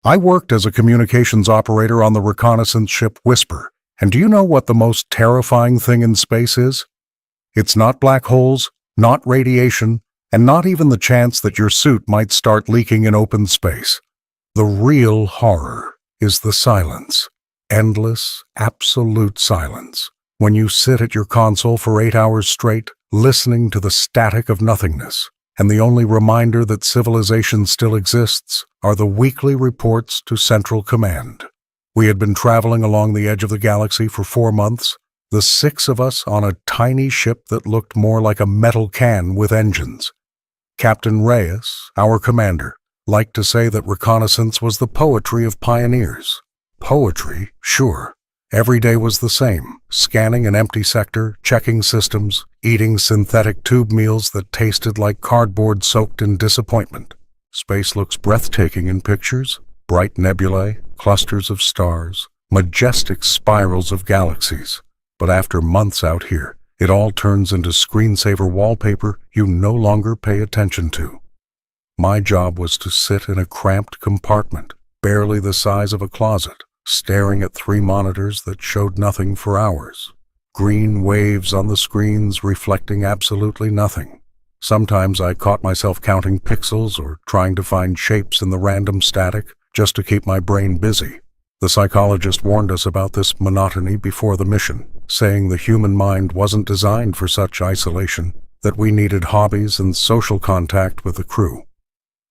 I worked as a communications operator on the reconnaissance ship Whisper, and do you know what the most terrifying thing in space is? It's not black holes, not radiation, and not even the chance that your suit might start leaking in open space. The real horror is the silence. Endless, absolute silence. When you sit at your console for 8 hours straight, listening to the static of nothingness, and the only reminder that civilization still exists are the weekly reports to Central Command. We had been traveling along the edge of the galaxy for 4 months, the 6 of us on a tiny ship that looked more like a metal can with engines. Captain Reyes, our commander, liked to say that reconnaissance was the poetry of pioneers. Poetry, sure. Every day was the same, scanning an empty sector, checking systems, eating synthetic tube meals that tasted like cardboard soaked in disappointment. Space looks breathtaking in pictures, bright nebulae, clusters of stars, majestic spirals of galaxies. But after months out here, it all turns into screensaver wallpaper you no longer pay attention to. My job was to sit in a cramped compartment, barely the size of a closet, staring at 3 monitors that showed nothing for hours. Green waves on the screens reflecting absolutely nothing. Sometimes I caught myself counting pixels or trying to find shapes in the random static just to keep my brain busy. The psychologist warned us about this monotony before the mission, saying the human mind wasn't designed for such isolation, that we needed hobbies and social contact with the crew.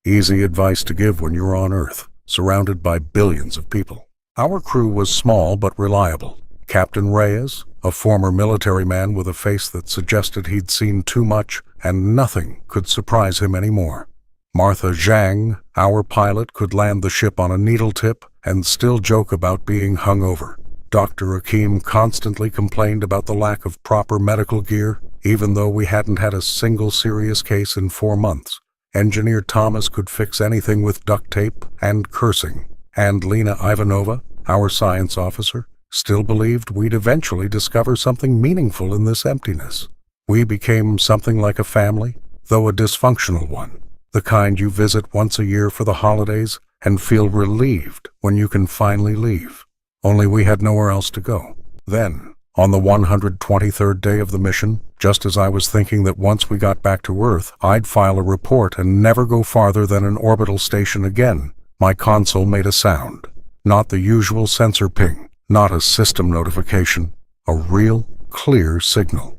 Easy advice to give when you're on Earth, surrounded by billions of people. Our crew was small but reliable. Captain Reyes, a former military man with a face that suggested he'd seen too much and nothing could surprise him anymore. Martha Zhang, our pilot, could land the ship on a needle tip and still joke about being hungover. Dr. Akeem constantly complained about the lack of proper medical gear, even though we hadn't had a single serious case in 4 months. Engineer Thomas could fix anything with duct tape and cursing. And Lena Ivanova, our science officer, still believed we'd eventually discover something meaningful in this emptiness. We became something like a family, though a dysfunctional one, the kind you visit once a year for the holidays and feel relieved when you can finally leave. Only we had nowhere else to go. Then, on the 123rd day of the mission, just as I was thinking that once we got back to Earth, I'd file a report and never go farther than an orbital station again, my console made a sound. Not the usual sensor ping, not a system notification, a real, clear signal.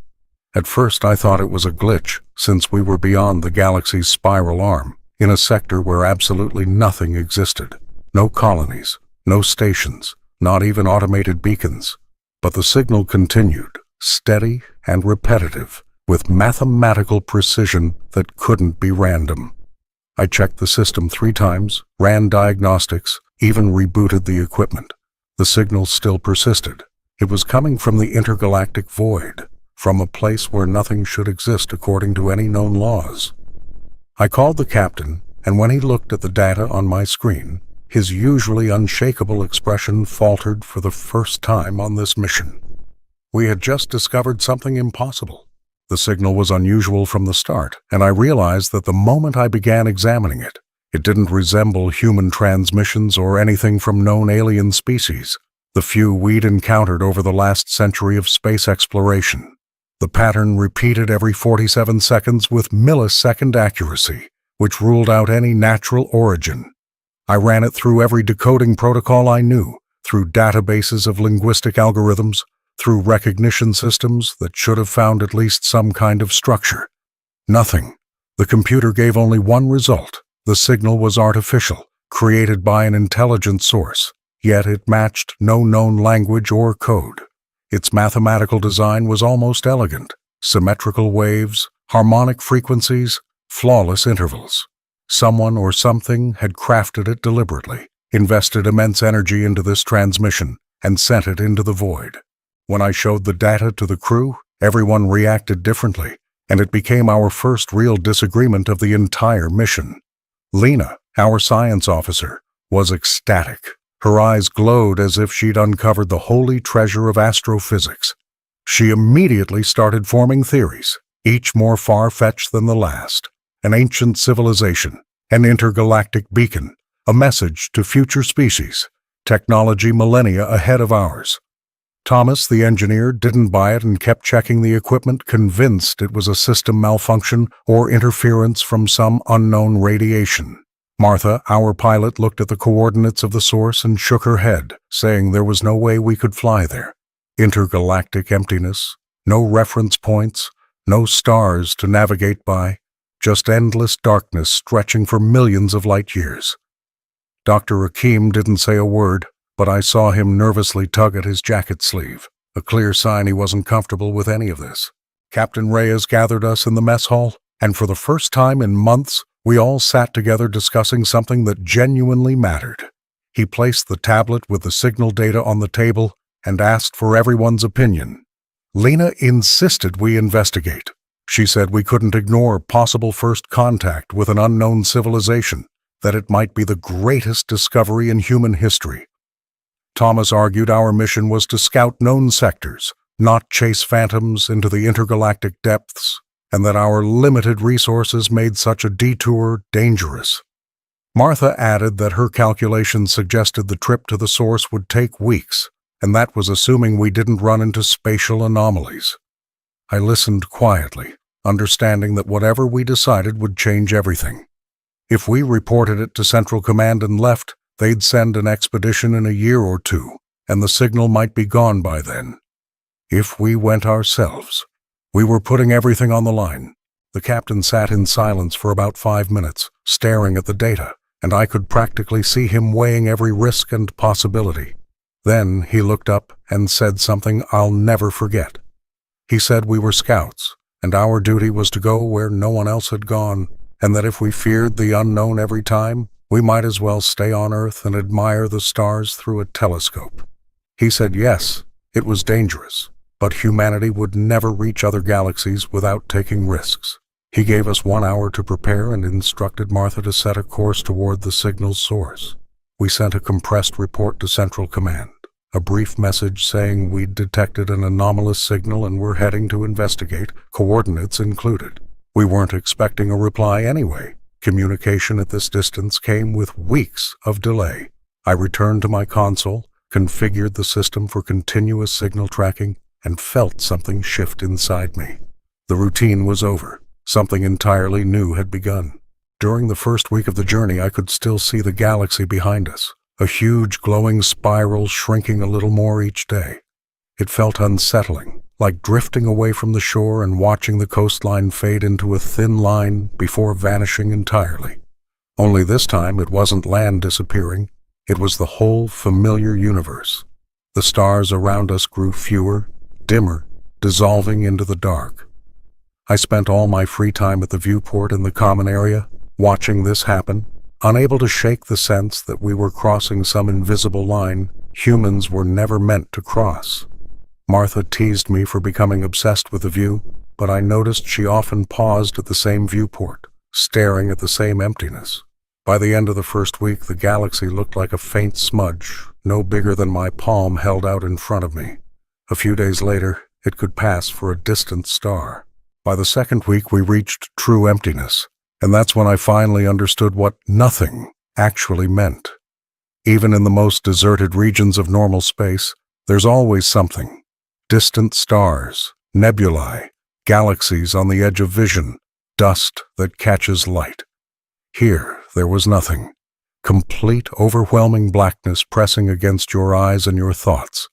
At first I thought it was a glitch, since we were beyond the galaxy's spiral arm, in a sector where absolutely nothing existed. No colonies, no stations, not even automated beacons. But the signal continued, steady and repetitive, with mathematical precision that couldn't be random. I checked the system 3 times, ran diagnostics, even rebooted the equipment. The signal still persisted. It was coming from the intergalactic void, from a place where nothing should exist according to any known laws. I called the captain, and when he looked at the data on my screen, his usually unshakable expression faltered for the first time on this mission. We had just discovered something impossible. The signal was unusual from the start, and I realized that the moment I began examining it, it didn't resemble human transmissions or anything from known alien species, the few we'd encountered over the last century of space exploration. The pattern repeated every 47 seconds with millisecond accuracy, which ruled out any natural origin. I ran it through every decoding protocol I knew, through databases of linguistic algorithms, through recognition systems that should have found at least some kind of structure. Nothing. The computer gave only one result. The signal was artificial, created by an intelligent source, yet it matched no known language or code. Its mathematical design was almost elegant. Symmetrical waves, harmonic frequencies, flawless intervals. Someone or something had crafted it deliberately, invested immense energy into this transmission, and sent it into the void. When I showed the data to the crew, everyone reacted differently, and it became our first real disagreement of the entire mission. Lena, our science officer, was ecstatic. Her eyes glowed as if she'd uncovered the holy treasure of astrophysics. She immediately started forming theories, each more far-fetched than the last. An ancient civilization, an intergalactic beacon, a message to future species, technology millennia ahead of ours. Thomas, the engineer, didn't buy it and kept checking the equipment, convinced it was a system malfunction or interference from some unknown radiation. Martha, our pilot, looked at the coordinates of the source and shook her head, saying there was no way we could fly there. Intergalactic emptiness, no reference points, no stars to navigate by, just endless darkness stretching for millions of light years. Dr. Akeem didn't say a word, but I saw him nervously tug at his jacket sleeve, a clear sign he wasn't comfortable with any of this. Captain Reyes gathered us in the mess hall, and for the first time in months, we all sat together discussing something that genuinely mattered. He placed the tablet with the signal data on the table and asked for everyone's opinion. Lena insisted we investigate. She said we couldn't ignore possible first contact with an unknown civilization, that it might be the greatest discovery in human history. Thomas argued our mission was to scout known sectors, not chase phantoms into the intergalactic depths, and that our limited resources made such a detour dangerous. Martha added that her calculations suggested the trip to the source would take weeks, and that was assuming we didn't run into spatial anomalies. I listened quietly, understanding that whatever we decided would change everything. If we reported it to Central Command and left, they'd send an expedition in a year or two, and the signal might be gone by then. If we went ourselves, we were putting everything on the line. The captain sat in silence for about 5 minutes, staring at the data, and I could practically see him weighing every risk and possibility. Then he looked up and said something I'll never forget. He said we were scouts, and our duty was to go where no one else had gone, and that if we feared the unknown every time, we might as well stay on Earth and admire the stars through a telescope. He said yes, it was dangerous, but humanity would never reach other galaxies without taking risks. He gave us 1 hour to prepare and instructed Martha to set a course toward the signal's source. We sent a compressed report to Central Command, a brief message saying we'd detected an anomalous signal and were heading to investigate, coordinates included. We weren't expecting a reply anyway. Communication at this distance came with weeks of delay. I returned to my console, configured the system for continuous signal tracking, and felt something shift inside me. The routine was over. Something entirely new had begun. During the first week of the journey, I could still see the galaxy behind us, a huge glowing spiral shrinking a little more each day. It felt unsettling, like drifting away from the shore and watching the coastline fade into a thin line before vanishing entirely. Only this time it wasn't land disappearing, it was the whole familiar universe. The stars around us grew fewer, dimmer, dissolving into the dark. I spent all my free time at the viewport in the common area, watching this happen, unable to shake the sense that we were crossing some invisible line humans were never meant to cross. Martha teased me for becoming obsessed with the view, but I noticed she often paused at the same viewport, staring at the same emptiness. By the end of the first week, the galaxy looked like a faint smudge, no bigger than my palm held out in front of me. A few days later, it could pass for a distant star. By the second week, we reached true emptiness, and that's when I finally understood what nothing actually meant. Even in the most deserted regions of normal space, there's always something. Distant stars, nebulae, galaxies on the edge of vision, dust that catches light. Here, there was nothing. Complete, overwhelming blackness pressing against your eyes and your thoughts.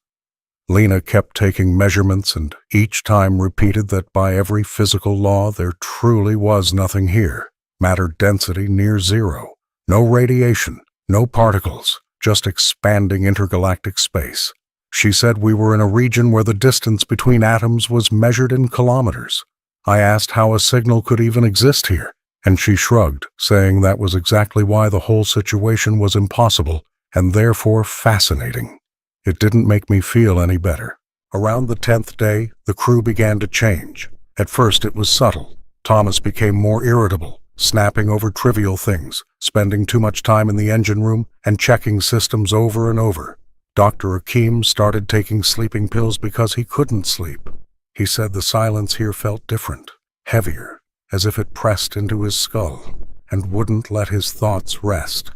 Lena kept taking measurements and each time repeated that by every physical law there truly was nothing here. Matter density near zero. No radiation, no particles, just expanding intergalactic space. She said we were in a region where the distance between atoms was measured in kilometers. I asked how a signal could even exist here, and she shrugged, saying that was exactly why the whole situation was impossible and therefore fascinating. It didn't make me feel any better. Around the 10th day, the crew began to change. At first it was subtle. Thomas became more irritable, snapping over trivial things, spending too much time in the engine room and checking systems over and over. Dr. Akeem started taking sleeping pills because he couldn't sleep. He said the silence here felt different, heavier, as if it pressed into his skull and wouldn't let his thoughts rest.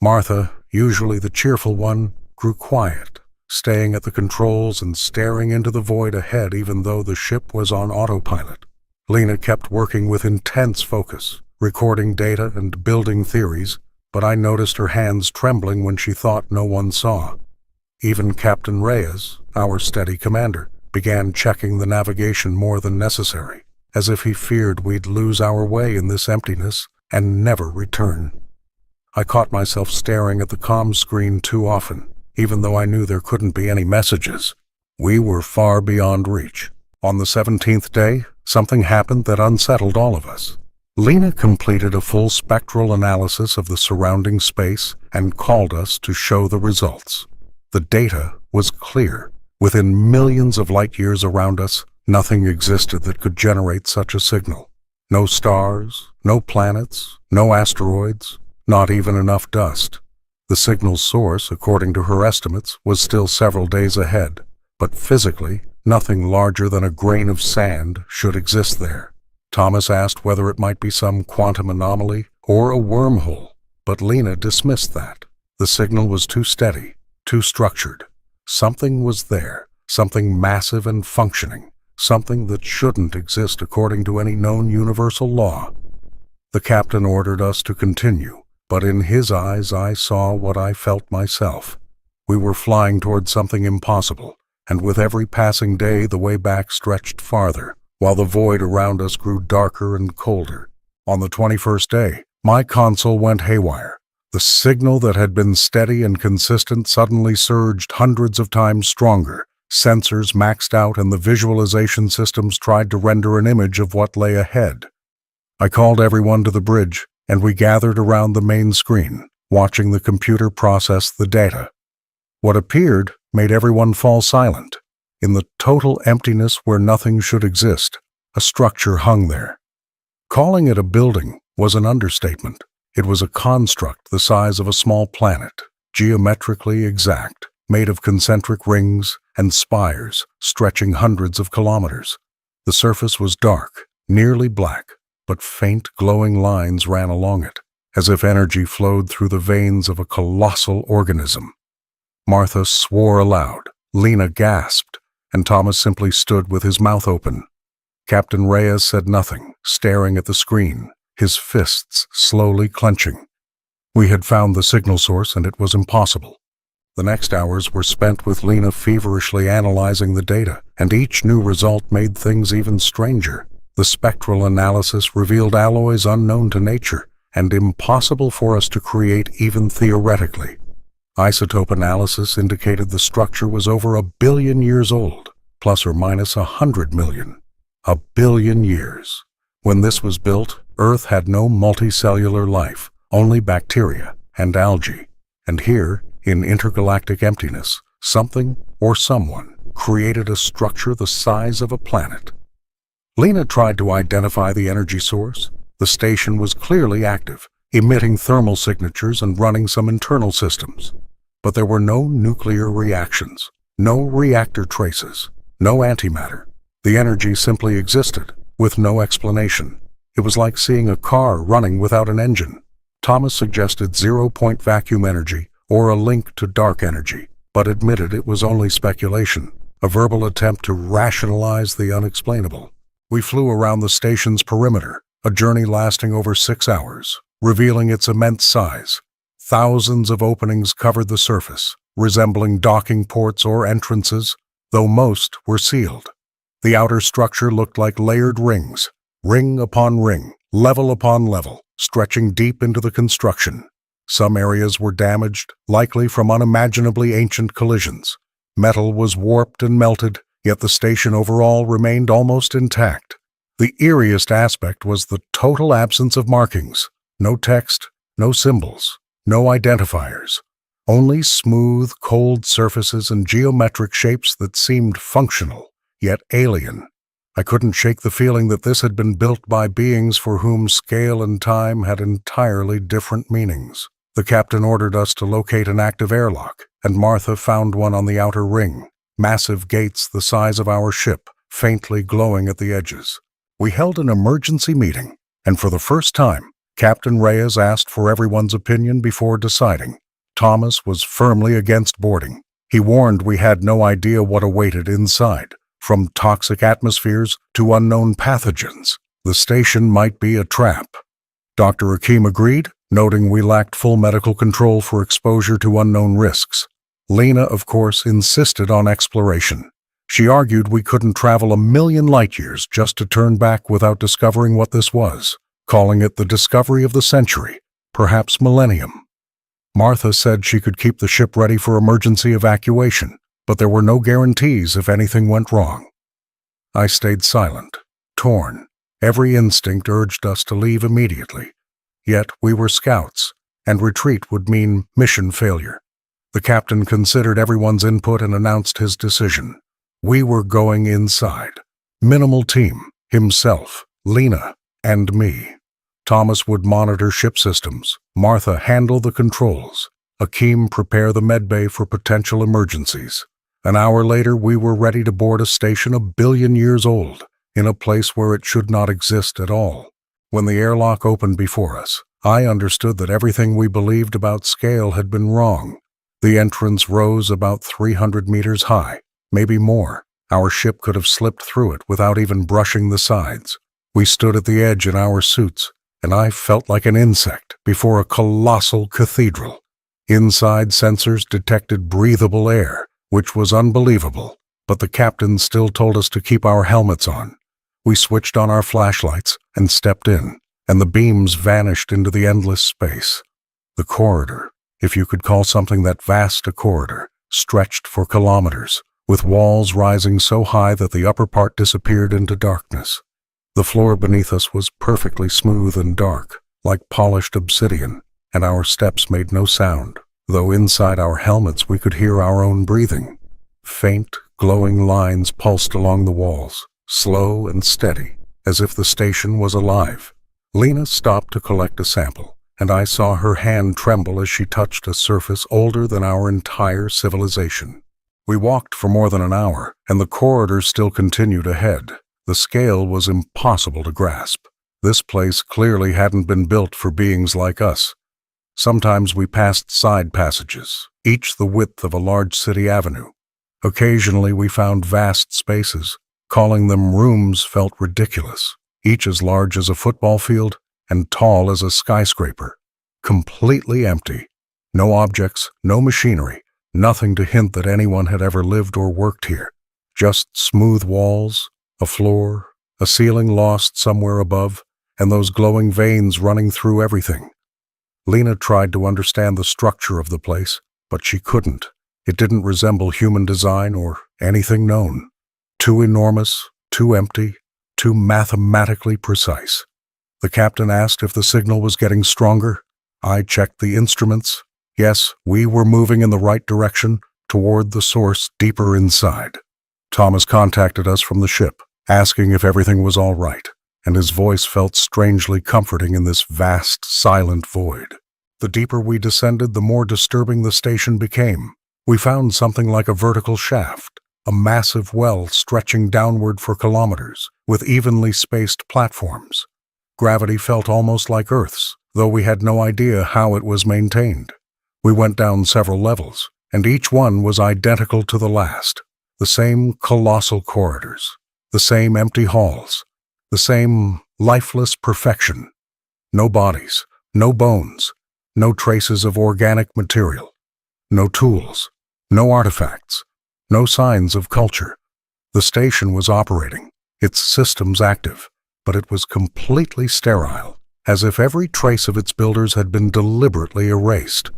Martha, usually the cheerful one, grew quiet, staying at the controls and staring into the void ahead even though the ship was on autopilot. Leere kept working with intense focus, recording data and building theories, but I noticed her hands trembling when she thought no one saw. Even Captain Reyes, our steady commander, began checking the navigation more than necessary, as if he feared we'd lose our way in this emptiness and never return. I caught myself staring at the comm screen too often, even though I knew there couldn't be any messages. We were far beyond reach. On the 17th day, something happened that unsettled all of us. Leere completed a full spectral analysis of the surrounding space and called us to show the results. The data was clear. Within millions of light years around us, nothing existed that could generate such a signal. No stars, no planets, no asteroids, not even enough dust. The signal's source, according to her estimates, was still several days ahead, but physically, nothing larger than a grain of sand should exist there. Thomas asked whether it might be some quantum anomaly or a wormhole, but Leere dismissed that. The signal was too steady, too structured. Something was there, something massive and functioning, something that shouldn't exist according to any known universal law. The captain ordered us to continue, but in his eyes I saw what I felt myself. We were flying toward something impossible, and with every passing day the way back stretched farther, while the void around us grew darker and colder. On the 21st day, my console went haywire. The signal that had been steady and consistent suddenly surged hundreds of times stronger. Sensors maxed out and the visualization systems tried to render an image of what lay ahead. I called everyone to the bridge, and we gathered around the main screen, watching the computer process the data. What appeared made everyone fall silent. In the total emptiness where nothing should exist, a structure hung there. Calling it a building was an understatement. It was a construct the size of a small planet, geometrically exact, made of concentric rings and spires stretching hundreds of kilometers. The surface was dark, nearly black, but faint glowing lines ran along it, as if energy flowed through the veins of a colossal organism. Martha swore aloud, Leere gasped, and Thomas simply stood with his mouth open. Captain Reyes said nothing, staring at the screen, his fists slowly clenching. We had found the signal source, and it was impossible. The next hours were spent with Leere feverishly analyzing the data, and each new result made things even stranger. The spectral analysis revealed alloys unknown to nature, and impossible for us to create even theoretically. Isotope analysis indicated the structure was over 1 billion years old, plus or minus 100 million. 1 billion years. When this was built, Earth had no multicellular life, only bacteria and algae. And here, in intergalactic emptiness, something or someone created a structure the size of a planet. Leere tried to identify the energy source. The station was clearly active, emitting thermal signatures and running some internal systems. But there were no nuclear reactions, no reactor traces, no antimatter. The energy simply existed, with no explanation. It was like seeing a car running without an engine. Thomas suggested zero-point vacuum energy or a link to dark energy, but admitted it was only speculation, a verbal attempt to rationalize the unexplainable. We flew around the station's perimeter, a journey lasting over 6 hours, revealing its immense size. Thousands of openings covered the surface, resembling docking ports or entrances, though most were sealed. The outer structure looked like layered rings, ring upon ring, level upon level, stretching deep into the construction. Some areas were damaged, likely from unimaginably ancient collisions. Metal was warped and melted, yet the station overall remained almost intact. The eeriest aspect was the total absence of markings. No text, no symbols, no identifiers. Only smooth, cold surfaces and geometric shapes that seemed functional, yet alien. I couldn't shake the feeling that this had been built by beings for whom scale and time had entirely different meanings. The captain ordered us to locate an active airlock, and Martha found one on the outer ring, massive gates the size of our ship, faintly glowing at the edges. We held an emergency meeting, and for the first time, Captain Reyes asked for everyone's opinion before deciding. Thomas was firmly against boarding. He warned we had no idea what awaited inside, from toxic atmospheres to unknown pathogens. The station might be a trap. Dr. Hakim agreed, noting we lacked full medical control for exposure to unknown risks. Lena, of course, insisted on exploration. She argued we couldn't travel 1,000,000 light-years just to turn back without discovering what this was, calling it the discovery of the century, perhaps millennium. Martha said she could keep the ship ready for emergency evacuation, but there were no guarantees if anything went wrong. I stayed silent, torn. Every instinct urged us to leave immediately. Yet we were scouts, and retreat would mean mission failure. The captain considered everyone's input and announced his decision. We were going inside. Minimal team, himself, Lena, and me. Thomas would monitor ship systems, Martha handle the controls, Hakim prepare the medbay for potential emergencies. An hour later, we were ready to board a station 1,000,000,000 years old, in a place where it should not exist at all. When the airlock opened before us, I understood that everything we believed about scale had been wrong. The entrance rose about 300 meters high, maybe more. Our ship could have slipped through it without even brushing the sides. We stood at the edge in our suits, and I felt like an insect before a colossal cathedral. Inside, sensors detected breathable air, which was unbelievable, but the captain still told us to keep our helmets on. We switched on our flashlights and stepped in, and the beams vanished into the endless space. The corridor, if you could call something that vast a corridor, stretched for kilometers, with walls rising so high that the upper part disappeared into darkness. The floor beneath us was perfectly smooth and dark, like polished obsidian, and our steps made no sound, though inside our helmets we could hear our own breathing. Faint, glowing lines pulsed along the walls, slow and steady, as if the station was alive. Lena stopped to collect a sample, and I saw her hand tremble as she touched a surface older than our entire civilization. We walked for more than an hour, and the corridor still continued ahead. The scale was impossible to grasp. This place clearly hadn't been built for beings like us. Sometimes we passed side passages, each the width of a large city avenue. Occasionally we found vast spaces. Calling them rooms felt ridiculous, each as large as a football field and tall as a skyscraper. Completely empty. No objects, no machinery, nothing to hint that anyone had ever lived or worked here. Just smooth walls, a floor, a ceiling lost somewhere above, and those glowing veins running through everything. Lena tried to understand the structure of the place, but she couldn't. It didn't resemble human design or anything known. Too enormous, too empty, too mathematically precise. The captain asked if the signal was getting stronger. I checked the instruments. Yes, we were moving in the right direction, toward the source deeper inside. Thomas contacted us from the ship, asking if everything was all right, and his voice felt strangely comforting in this vast, silent void. The deeper we descended, the more disturbing the station became. We found something like a vertical shaft, a massive well stretching downward for kilometers, with evenly spaced platforms. Gravity felt almost like Earth's, though we had no idea how it was maintained. We went down several levels, and each one was identical to the last. The same colossal corridors, the same empty halls, the same lifeless perfection. No bodies, no bones, no traces of organic material, no tools, no artifacts, no signs of culture. The station was operating, its systems active, but it was completely sterile, as if every trace of its builders had been deliberately erased,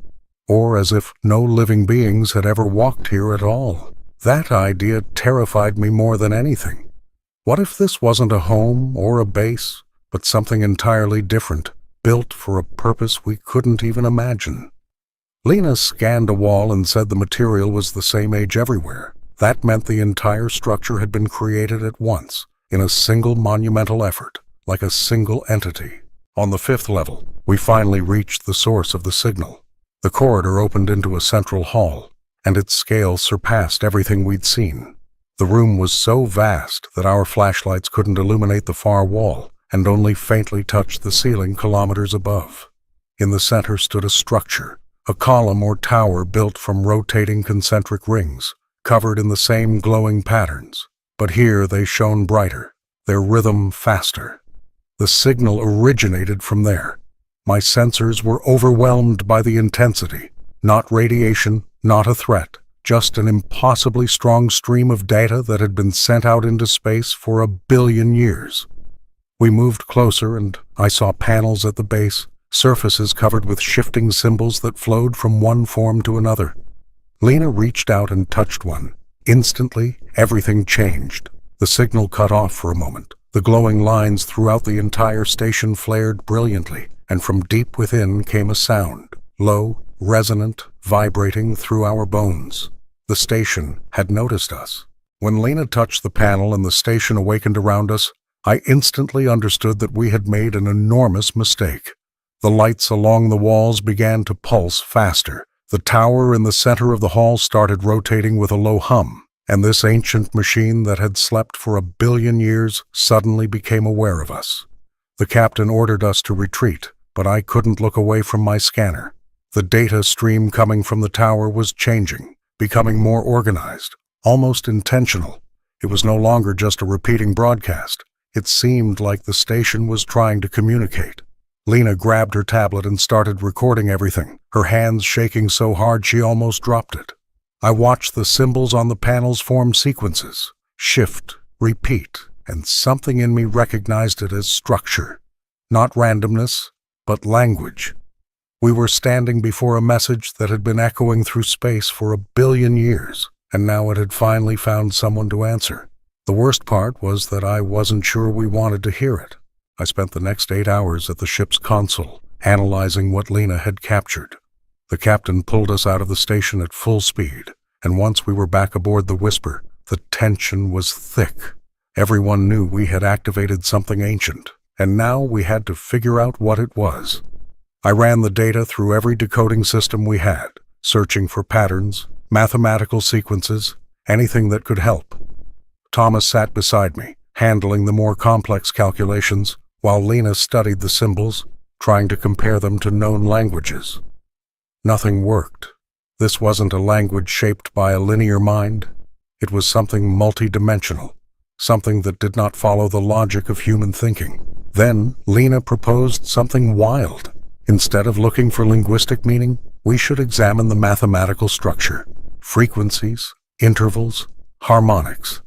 or as if no living beings had ever walked here at all. That idea terrified me more than anything. What if this wasn't a home or a base, but something entirely different, built for a purpose we couldn't even imagine? Lena scanned a wall and said the material was the same age everywhere. That meant the entire structure had been created at once, in a single monumental effort, like a single entity. On the 5th level, we finally reached the source of the signal. The corridor opened into a central hall, and its scale surpassed everything we'd seen. The room was so vast that our flashlights couldn't illuminate the far wall, and only faintly touched the ceiling kilometers above. In the center stood a structure, a column or tower built from rotating concentric rings, covered in the same glowing patterns. But here they shone brighter, their rhythm faster. The signal originated from there. My sensors were overwhelmed by the intensity. Not radiation, not a threat, just an impossibly strong stream of data that had been sent out into space for 1 billion years. We moved closer, and I saw panels at the base, surfaces covered with shifting symbols that flowed from one form to another. Leere reached out and touched one. Instantly, everything changed. The signal cut off for a moment. The glowing lines throughout the entire station flared brilliantly, and from deep within came a sound, low, resonant, vibrating through our bones. The station had noticed us. When Leere touched the panel and the station awakened around us, I instantly understood that we had made an enormous mistake. The lights along the walls began to pulse faster. The tower in the center of the hall started rotating with a low hum, and this ancient machine that had slept for 1 billion years suddenly became aware of us. The captain ordered us to retreat, but I couldn't look away from my scanner. The data stream coming from the tower was changing, becoming more organized, almost intentional. It was no longer just a repeating broadcast. It seemed like the station was trying to communicate. Leere grabbed her tablet and started recording everything, her hands shaking so hard she almost dropped it. I watched the symbols on the panels form sequences, shift, repeat, and something in me recognized it as structure. Not randomness, but language. We were standing before a message that had been echoing through space for 1 billion years, and now it had finally found someone to answer. The worst part was that I wasn't sure we wanted to hear it. I spent the next 8 hours at the ship's console, analyzing what Leere had captured. The captain pulled us out of the station at full speed, and once we were back aboard the Whisper, the tension was thick. Everyone knew we had activated something ancient, and now we had to figure out what it was. I ran the data through every decoding system we had, searching for patterns, mathematical sequences, anything that could help. Thomas sat beside me, handling the more complex calculations, while Leere studied the symbols, trying to compare them to known languages. Nothing worked. This wasn't a language shaped by a linear mind. It was something multidimensional, something that did not follow the logic of human thinking. Then Leere proposed something wild. Instead of looking for linguistic meaning, we should examine the mathematical structure, frequencies, intervals, harmonics.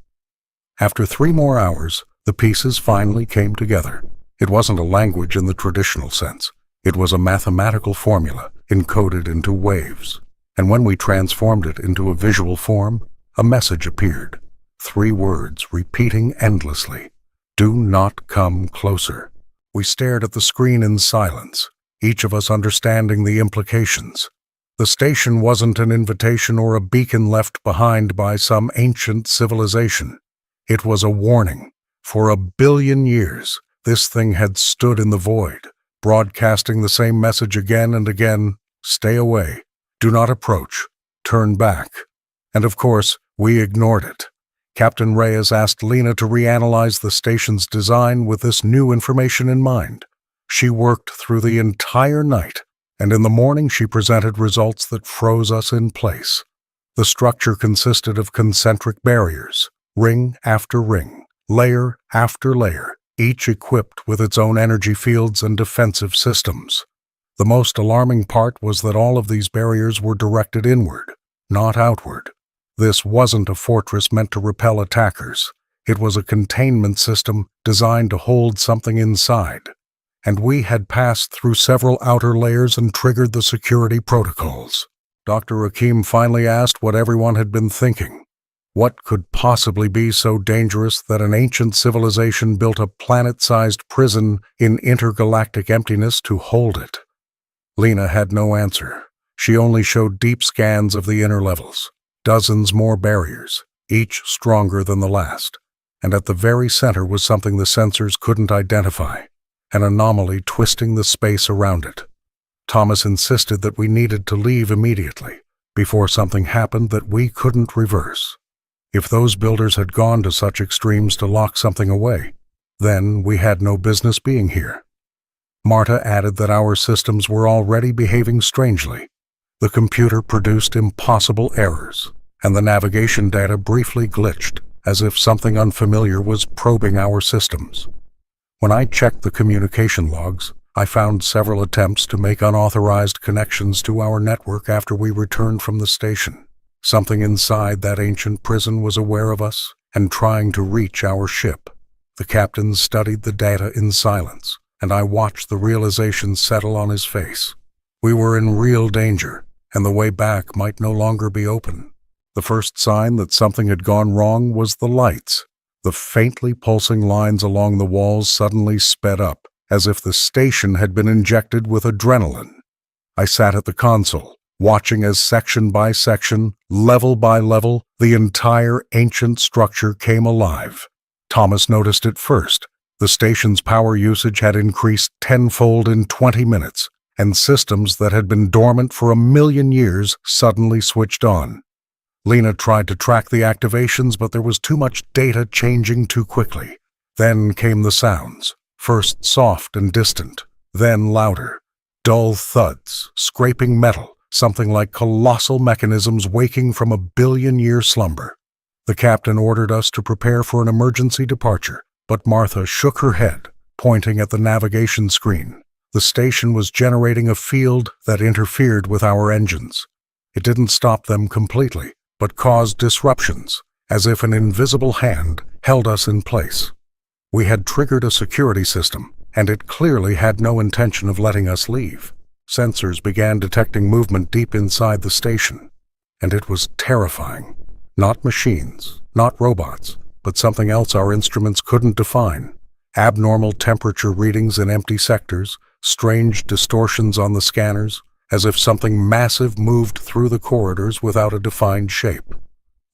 After 3 more hours, the pieces finally came together. It wasn't a language in the traditional sense. It was a mathematical formula encoded into waves. And when we transformed it into a visual form, a message appeared. 3 words repeating endlessly. Do not come closer. We stared at the screen in silence, each of us understanding the implications. The station wasn't an invitation or a beacon left behind by some ancient civilization. It was a warning. For 1 billion years, this thing had stood in the void, broadcasting the same message again and again: stay away, do not approach, turn back. And of course, we ignored it. Captain Reyes asked Leere to reanalyze the station's design with this new information in mind. She worked through the entire night, and in the morning she presented results that froze us in place. The structure consisted of concentric barriers, ring after ring, layer after layer, each equipped with its own energy fields and defensive systems. The most alarming part was that all of these barriers were directed inward, not outward. This wasn't a fortress meant to repel attackers. It was a containment system designed to hold something inside. And we had passed through several outer layers and triggered the security protocols. Dr. Hakim finally asked what everyone had been thinking. What could possibly be so dangerous that an ancient civilization built a planet-sized prison in intergalactic emptiness to hold it? Leere had no answer. She only showed deep scans of the inner levels. Dozens more barriers, each stronger than the last. And at the very center was something the sensors couldn't identify, an anomaly twisting the space around it. Thomas insisted that we needed to leave immediately, before something happened that we couldn't reverse. If those builders had gone to such extremes to lock something away, Then we had no business being here. Marta added that our systems were already behaving strangely. The computer produced impossible errors, and the navigation data briefly glitched, as if something unfamiliar was probing our systems. When I checked the communication logs, I found several attempts to make unauthorized connections to our network after we returned from the station. Something inside that ancient prison was aware of us and trying to reach our ship. The captain studied the data in silence, and I watched the realization settle on his face. We were in real danger, and the way back might no longer be open. The first sign that something had gone wrong was the lights. The faintly pulsing lines along the walls suddenly sped up, as if the station had been injected with adrenaline. I sat at the console, watching as section by section, level by level, the entire ancient structure came alive. Thomas noticed it first. The station's power usage had increased tenfold in 20 minutes, and systems that had been dormant for 1,000,000 years suddenly switched on. Leere tried to track the activations, but there was too much data changing too quickly. Then came the sounds, first soft and distant, then louder. Dull thuds, scraping metal, something like colossal mechanisms waking from a 1,000,000,000-year slumber. The captain ordered us to prepare for an emergency departure, but Martha shook her head, pointing at the navigation screen. The station was generating a field that interfered with our engines. It didn't stop them completely, but caused disruptions, as if an invisible hand held us in place. We had triggered a security system, and it clearly had no intention of letting us leave. Sensors began detecting movement deep inside the station, and it was terrifying. Not machines, not robots, but something else our instruments couldn't define. Abnormal temperature readings in empty sectors, strange distortions on the scanners, as if something massive moved through the corridors without a defined shape.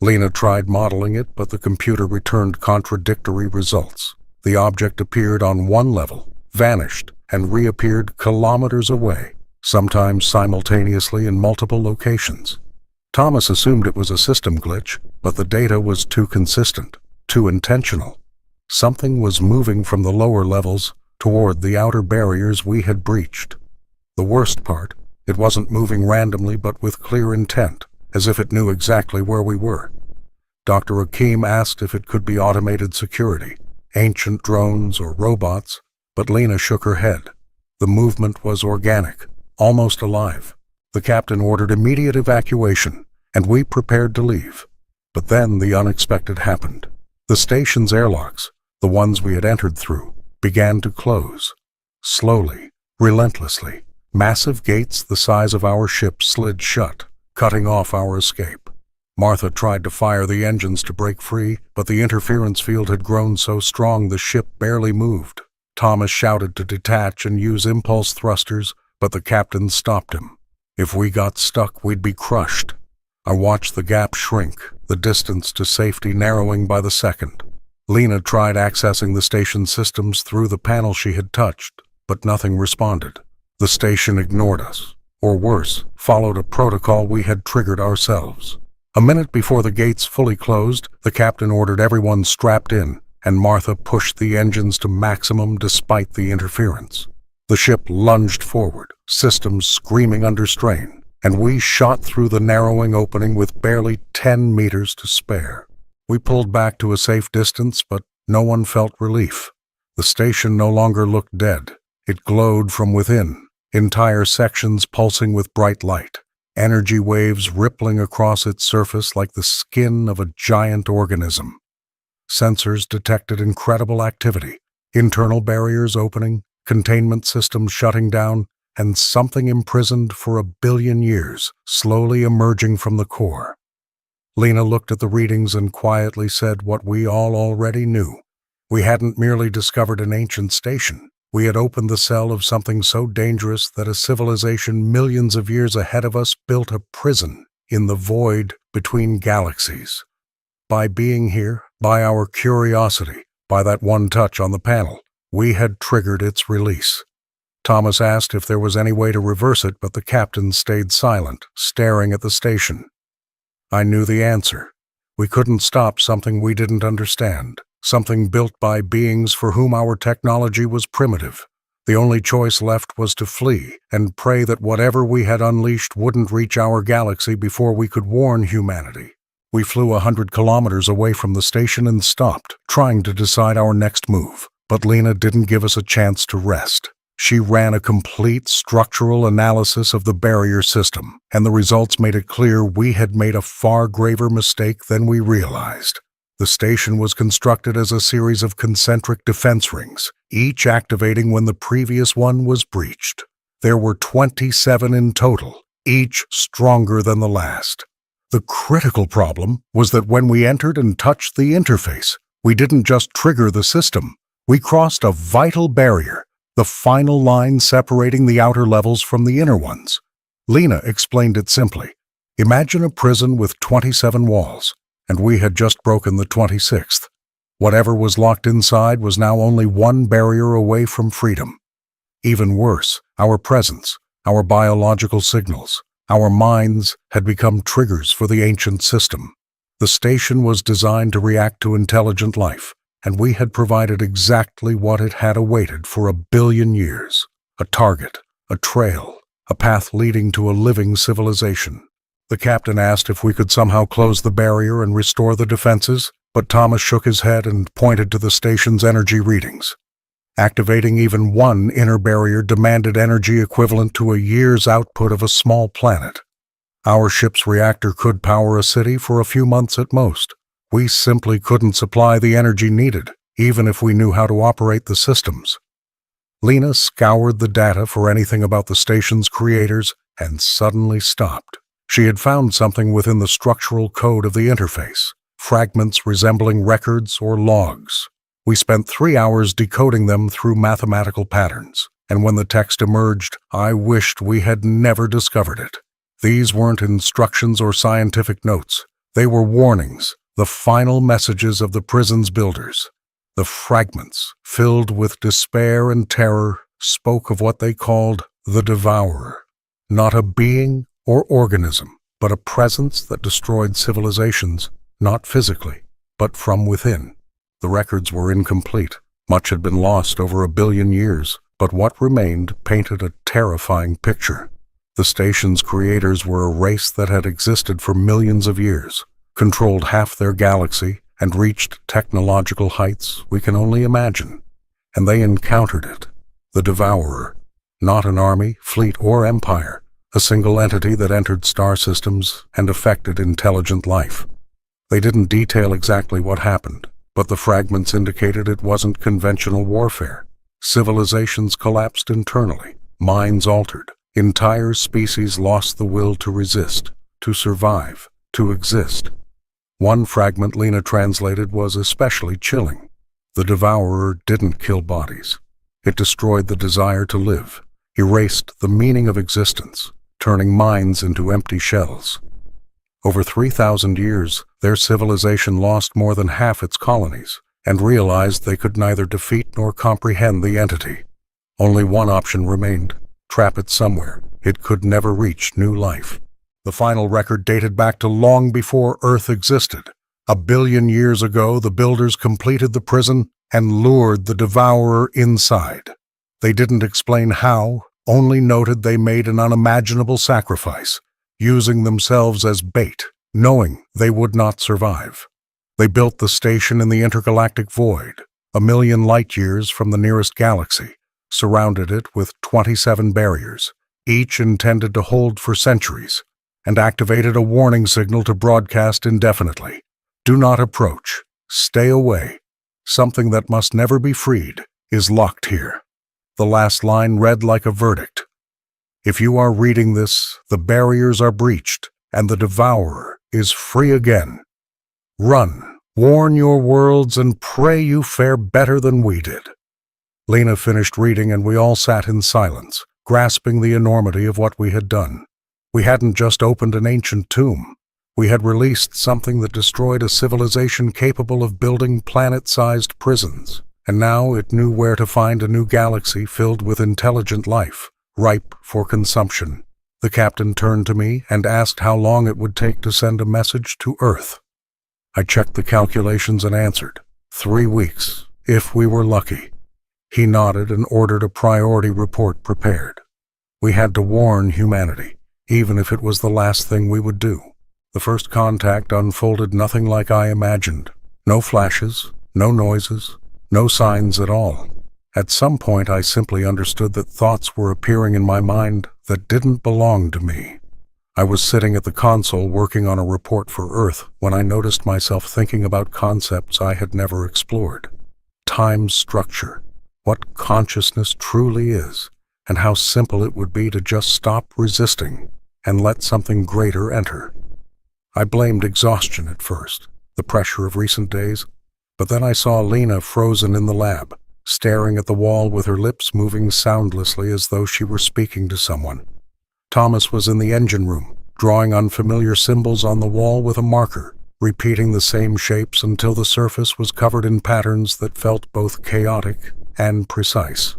Leere tried modeling it, but the computer returned contradictory results. The object appeared on one level, vanished, and reappeared kilometers away, sometimes simultaneously in multiple locations. Thomas assumed it was a system glitch, but the data was too consistent, too intentional. Something was moving from the lower levels toward the outer barriers we had breached. The worst part, it wasn't moving randomly but with clear intent, as if it knew exactly where we were. Dr. Hakim asked if it could be automated security, ancient drones or robots, but Leere shook her head. The movement was organic, almost alive. The captain ordered immediate evacuation, and we prepared to leave. But then the unexpected happened. The station's airlocks, the ones we had entered through, began to close. Slowly, relentlessly, massive gates the size of our ship slid shut, cutting off our escape. Martha tried to fire the engines to break free, but the interference field had grown so strong the ship barely moved. Thomas shouted to detach and use impulse thrusters, but the captain stopped him. If we got stuck, we'd be crushed. I watched the gap shrink, the distance to safety narrowing by the second. Leere tried accessing the station systems through the panel she had touched, but nothing responded. The station ignored us, or worse, followed a protocol we had triggered ourselves. A minute before the gates fully closed, the captain ordered everyone strapped in, and Martha pushed the engines to maximum despite the interference. The ship lunged forward, systems screaming under strain, and we shot through the narrowing opening with barely 10 meters to spare. We pulled back to a safe distance, but no one felt relief. The station no longer looked dead. It glowed from within, entire sections pulsing with bright light, energy waves rippling across its surface like the skin of a giant organism. Sensors detected incredible activity, internal barriers opening, containment systems shutting down, and something imprisoned for 1,000,000,000 years, slowly emerging from the core. Leere looked at the readings and quietly said what we all already knew. We hadn't merely discovered an ancient station. We had opened the cell of something so dangerous that a civilization millions of years ahead of us built a prison in the void between galaxies. By being here, by our curiosity, by that one touch on the panel, we had triggered its release. Thomas asked if there was any way to reverse it, but the captain stayed silent, staring at the station. I knew the answer. We couldn't stop something we didn't understand. something built by beings for whom our technology was primitive. The only choice left was to flee and pray that whatever we had unleashed wouldn't reach our galaxy before we could warn humanity. We flew 100 kilometers away from the station and stopped, trying to decide our next move. But Leere didn't give us a chance to rest. She ran a complete structural analysis of the barrier system, and the results made it clear we had made a far graver mistake than we realized. The station was constructed as a series of concentric defense rings, each activating when the previous one was breached. There were 27 in total, each stronger than the last. The critical problem was that when we entered and touched the interface, we didn't just trigger the system. We crossed a vital barrier, the final line separating the outer levels from the inner ones. Leere explained it simply. Imagine a prison with 27 walls, and we had just broken the 26th. Whatever was locked inside was now only one barrier away from freedom. Even worse, our presence, our biological signals, our minds had become triggers for the ancient system. The station was designed to react to intelligent life, and we had provided exactly what it had awaited for 1 billion years. A target, a trail, a path leading to a living civilization. The captain asked if we could somehow close the barrier and restore the defenses, but Thomas shook his head and pointed to the station's energy readings. Activating even one inner barrier demanded energy equivalent to a year's output of a small planet. Our ship's reactor could power a city for a few months at most. We simply couldn't supply the energy needed, even if we knew how to operate the systems. Leere scoured the data for anything about the station's creators and suddenly stopped. She had found something within the structural code of the interface, fragments resembling records or logs. We spent 3 hours decoding them through mathematical patterns, and when the text emerged, I wished we had never discovered it. These weren't instructions or scientific notes. They were warnings, the final messages of the prison's builders. The fragments, filled with despair and terror, spoke of what they called the Devourer. Not a being or organism, but a presence that destroyed civilizations, not physically, but from within. The records were incomplete. Much had been lost over 1 billion years, but what remained painted a terrifying picture. The station's creators were a race that had existed for millions of years, controlled half their galaxy, and reached technological heights we can only imagine. And they encountered it, the Devourer, not an army, fleet, or empire, a single entity that entered star systems and affected intelligent life. They didn't detail exactly what happened, but the fragments indicated it wasn't conventional warfare. Civilizations collapsed internally, minds altered, entire species lost the will to resist, to survive, to exist. One fragment Leere translated was especially chilling. The Devourer didn't kill bodies. It destroyed the desire to live, erased the meaning of existence, turning minds into empty shells. Over 3,000 years, their civilization lost more than half its colonies and realized they could neither defeat nor comprehend the entity. Only one option remained: trap it somewhere. It could never reach new life. The final record dated back to long before Earth existed. 1 billion years ago, the builders completed the prison and lured the Devourer inside. They didn't explain how, only noted they made an unimaginable sacrifice, using themselves as bait, knowing they would not survive. They built the station in the intergalactic void, 1 million light-years from the nearest galaxy, surrounded it with 27 barriers, each intended to hold for centuries, and activated a warning signal to broadcast indefinitely. Do not approach. Stay away. Something that must never be freed is locked here. The last line read like a verdict. If you are reading this, the barriers are breached, and the Devourer is free again. Run, warn your worlds, and pray you fare better than we did. Leere finished reading, and we all sat in silence, grasping the enormity of what we had done. We hadn't just opened an ancient tomb. We had released something that destroyed a civilization capable of building planet-sized prisons, and now it knew where to find a new galaxy filled with intelligent life, ripe for consumption. The captain turned to me and asked how long it would take to send a message to Earth. I checked the calculations and answered, 3 weeks, if we were lucky. He nodded and ordered a priority report prepared. We had to warn humanity, even if it was the last thing we would do. The first contact unfolded nothing like I imagined. No flashes, no noises, no signs at all. At some point I simply understood that thoughts were appearing in my mind that didn't belong to me. I was sitting at the console working on a report for Earth when I noticed myself thinking about concepts I had never explored. Time structure, what consciousness truly is, and how simple it would be to just stop resisting and let something greater enter. I blamed exhaustion at first, the pressure of recent days, but then I saw Leere frozen in the lab, staring at the wall with her lips moving soundlessly as though she were speaking to someone. Thomas was in the engine room, drawing unfamiliar symbols on the wall with a marker, repeating the same shapes until the surface was covered in patterns that felt both chaotic and precise.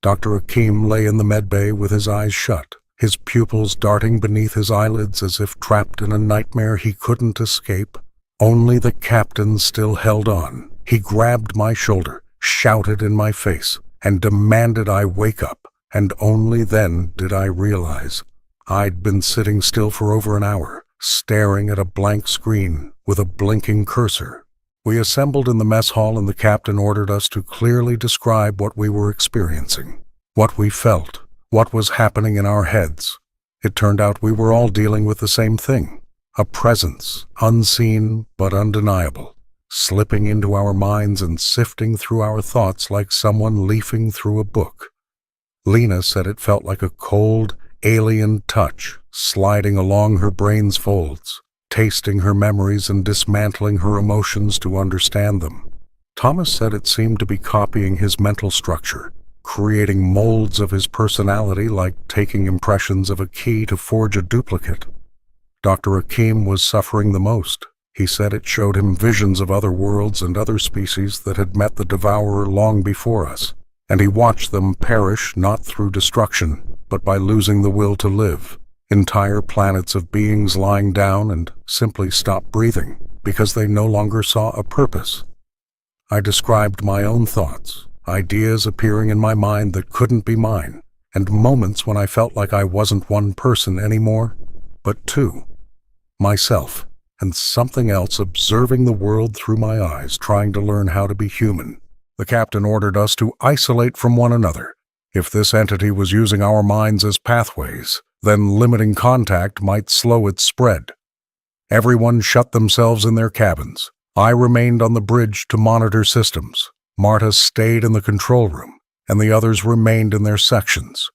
Dr. Hakim lay in the medbay with his eyes shut, his pupils darting beneath his eyelids as if trapped in a nightmare he couldn't escape. Only the captain still held on. He grabbed my shoulder, shouted in my face, and demanded I wake up, and only then did I realize I'd been sitting still for over an hour, staring at a blank screen with a blinking cursor. We assembled in the mess hall and the captain ordered us to clearly describe what we were experiencing, what we felt, what was happening in our heads. It turned out we were all dealing with the same thing, a presence, unseen but undeniable, slipping into our minds and sifting through our thoughts like someone leafing through a book. Leere said it felt like a cold, alien touch sliding along her brain's folds, tasting her memories and dismantling her emotions to understand them. Thomas said it seemed to be copying his mental structure, creating molds of his personality like taking impressions of a key to forge a duplicate. Dr. Hakim was suffering the most. He said it showed him visions of other worlds and other species that had met the devourer long before us, and he watched them perish not through destruction, but by losing the will to live. Entire planets of beings lying down and simply stopped breathing because they no longer saw a purpose. I described my own thoughts, ideas appearing in my mind that couldn't be mine, and moments when I felt like I wasn't one person anymore, but two. Myself, and something else observing the world through my eyes, trying to learn how to be human. The captain ordered us to isolate from one another. If this entity was using our minds as pathways, then limiting contact might slow its spread. Everyone shut themselves in their cabins. I remained on the bridge to monitor systems. Marta stayed in the control room, and the others remained in their sections.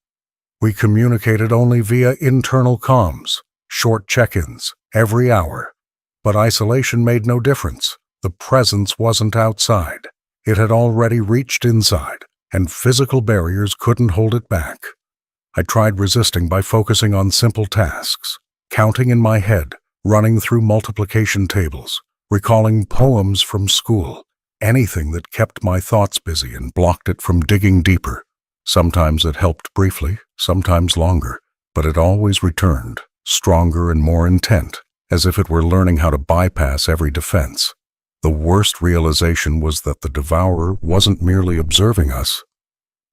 We communicated only via internal comms, short check-ins, every hour. But isolation made no difference. The presence wasn't outside. It had already reached inside, and physical barriers couldn't hold it back. I tried resisting by focusing on simple tasks, counting in my head, running through multiplication tables, recalling poems from school, anything that kept my thoughts busy and blocked it from digging deeper. Sometimes it helped briefly, sometimes longer, but it always returned, stronger and more intent, as if it were learning how to bypass every defense. The worst realization was that the devourer wasn't merely observing us.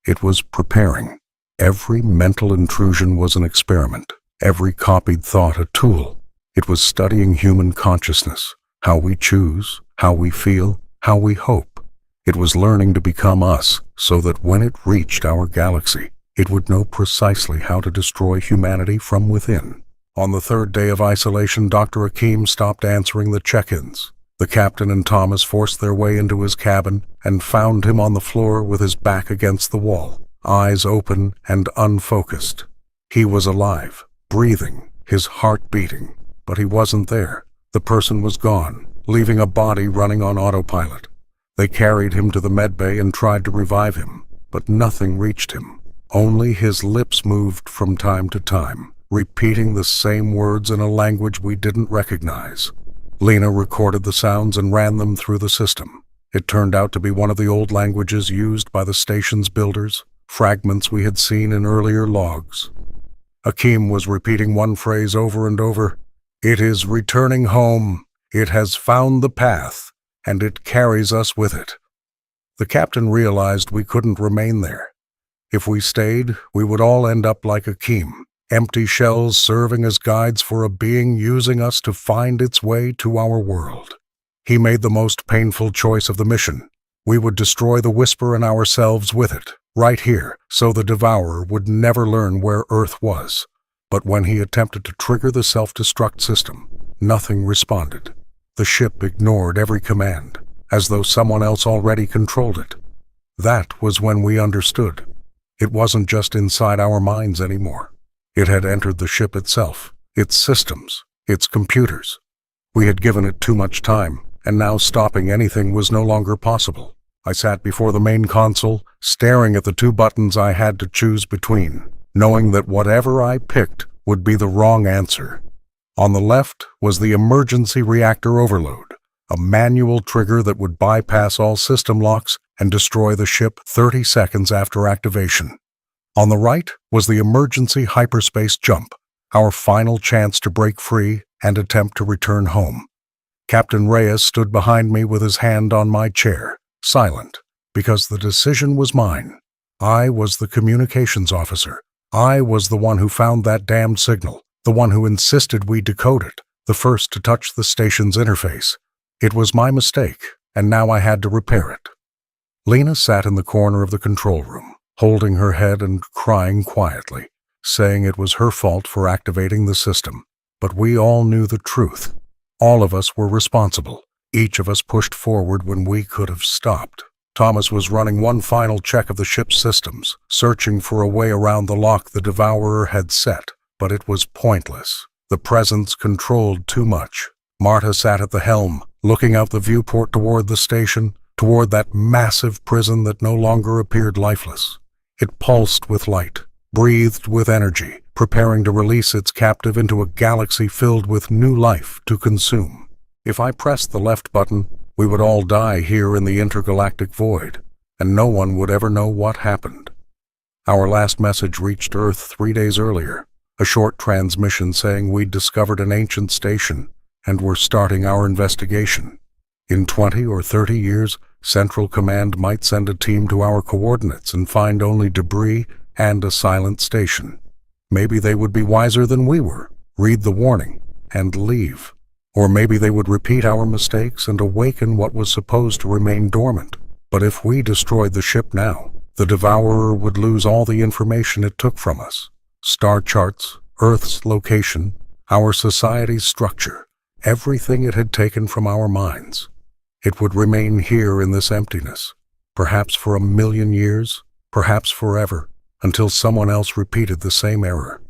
It was preparing. Every mental intrusion was an experiment, every copied thought a tool. It was studying human consciousness, how we choose, how we feel, how we hope. It was learning to become us, so that when it reached our galaxy, it would know precisely how to destroy humanity from within. On the third day of isolation, Dr. Hakim stopped answering the check-ins. The captain and Thomas forced their way into his cabin and found him on the floor with his back against the wall, eyes open and unfocused. He was alive, breathing, his heart beating, but he wasn't there. The person was gone, leaving a body running on autopilot. They carried him to the medbay and tried to revive him, but nothing reached him. Only his lips moved from time to time, repeating the same words in a language we didn't recognize. Leere recorded the sounds and ran them through the system. It turned out to be one of the old languages used by the station's builders, fragments we had seen in earlier logs. Hakim was repeating one phrase over and over. "It is returning home. It has found the path. and it carries us with it. The captain realized we couldn't remain there. If we stayed, we would all end up like Akeem, empty shells serving as guides for a being using us to find its way to our world. He made the most painful choice of the mission. We would destroy the Whisper and ourselves with it, right here, so the Devourer would never learn where Earth was. But when he attempted to trigger the self-destruct system, nothing responded. The ship ignored every command, as though someone else already controlled it. That was when we understood. It wasn't just inside our minds anymore. It had entered the ship itself, its systems, its computers. We had given it too much time, and now stopping anything was no longer possible. I sat before the main console, staring at the two buttons I had to choose between, knowing that whatever I picked would be the wrong answer. On the left was the emergency reactor overload, a manual trigger that would bypass all system locks and destroy the ship 30 seconds after activation. On the right was the emergency hyperspace jump, our final chance to break free and attempt to return home. Captain Reyes stood behind me with his hand on my chair, silent, because the decision was mine. I was the communications officer. I was the one who found that damned signal, the one who insisted we decode it, the first to touch the station's interface. It was my mistake, and now I had to repair it. Lena sat in the corner of the control room, holding her head and crying quietly, saying it was her fault for activating the system. But we all knew the truth. All of us were responsible. Each of us pushed forward when we could have stopped. Thomas was running one final check of the ship's systems, searching for a way around the lock the Devourer had set, but it was pointless. The presence controlled too much. Marta sat at the helm, looking out the viewport toward the station, toward that massive prison that no longer appeared lifeless. It pulsed with light, breathed with energy, preparing to release its captive into a galaxy filled with new life to consume. If I pressed the left button, we would all die here in the intergalactic void, and no one would ever know what happened. Our last message reached Earth 3 days earlier, a short transmission saying we'd discovered an ancient station and were starting our investigation. In 20 or 30 years, Central Command might send a team to our coordinates and find only debris and a silent station. Maybe they would be wiser than we were, read the warning, and leave. Or maybe they would repeat our mistakes and awaken what was supposed to remain dormant. But if we destroyed the ship now, the Devourer would lose all the information it took from us. Star charts, Earth's location, our society's structure, everything it had taken from our minds. It would remain here in this emptiness, perhaps for 1,000,000 years, perhaps forever, until someone else repeated the same error.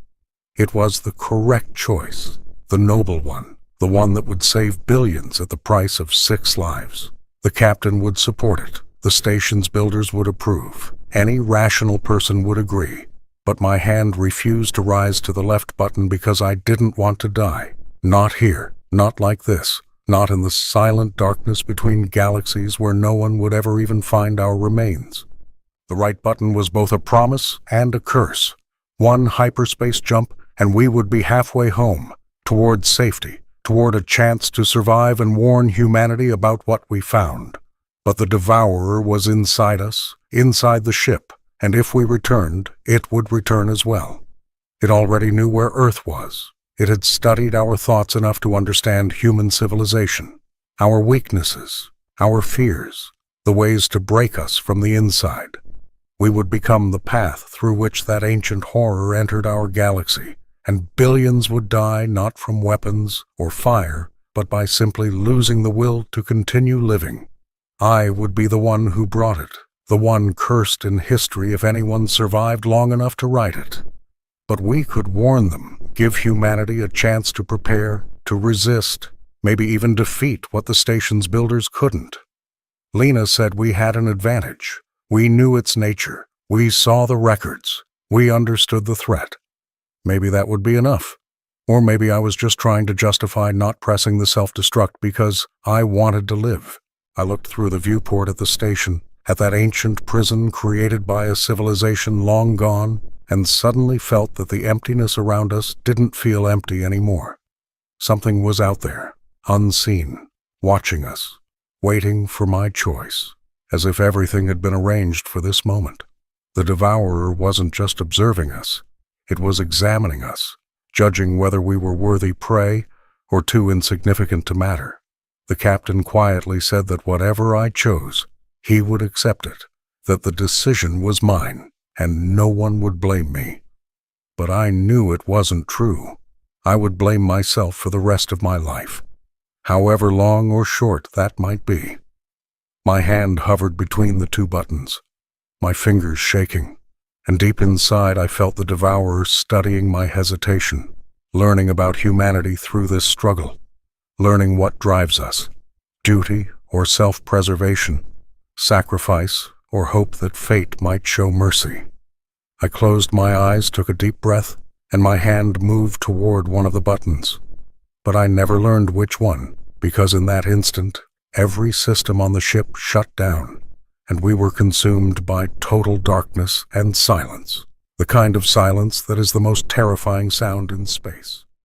It was the correct choice, the noble one, the one that would save billions at the price of 6 lives. The captain would support it. The station's builders would approve. Any rational person would agree. But my hand refused to rise to the left button because I didn't want to die. Not here, not like this, not in the silent darkness between galaxies where no one would ever even find our remains. The right button was both a promise and a curse. One hyperspace jump, and we would be halfway home, toward safety, toward a chance to survive and warn humanity about what we found. But the Devourer was inside us, inside the ship, and if we returned, it would return as well. It already knew where Earth was. It had studied our thoughts enough to understand human civilization, our weaknesses, our fears, the ways to break us from the inside. We would become the path through which that ancient horror entered our galaxy, and billions would die not from weapons or fire, but by simply losing the will to continue living. I would be the one who brought it, the one cursed in history if anyone survived long enough to write it. But we could warn them, give humanity a chance to prepare, to resist, maybe even defeat what the station's builders couldn't. Lena said we had an advantage. We knew its nature. We saw the records. We understood the threat. Maybe that would be enough. Or maybe I was just trying to justify not pressing the self-destruct because I wanted to live. I looked through the viewport at the station, at that ancient prison created by a civilization long gone, and suddenly felt that the emptiness around us didn't feel empty anymore. Something was out there, unseen, watching us. waiting for my choice, as if everything had been arranged for this moment. The devourer wasn't just observing us, it was examining us, judging whether we were worthy prey or too insignificant to matter. The captain quietly said that whatever I chose, he would accept it, that the decision was mine, and no one would blame me. But I knew it wasn't true. I would blame myself for the rest of my life, however long or short that might be. My hand hovered between the two buttons, my fingers shaking, and deep inside I felt the devourer studying my hesitation, learning about humanity through this struggle, learning what drives us, duty or self-preservation, sacrifice or hope that fate might show mercy. I closed my eyes, took a deep breath, and my hand moved toward one of the buttons. But I never learned which one, because in that instant, every system on the ship shut down, and we were consumed by total darkness and silence, the kind of silence that is the most terrifying sound in space.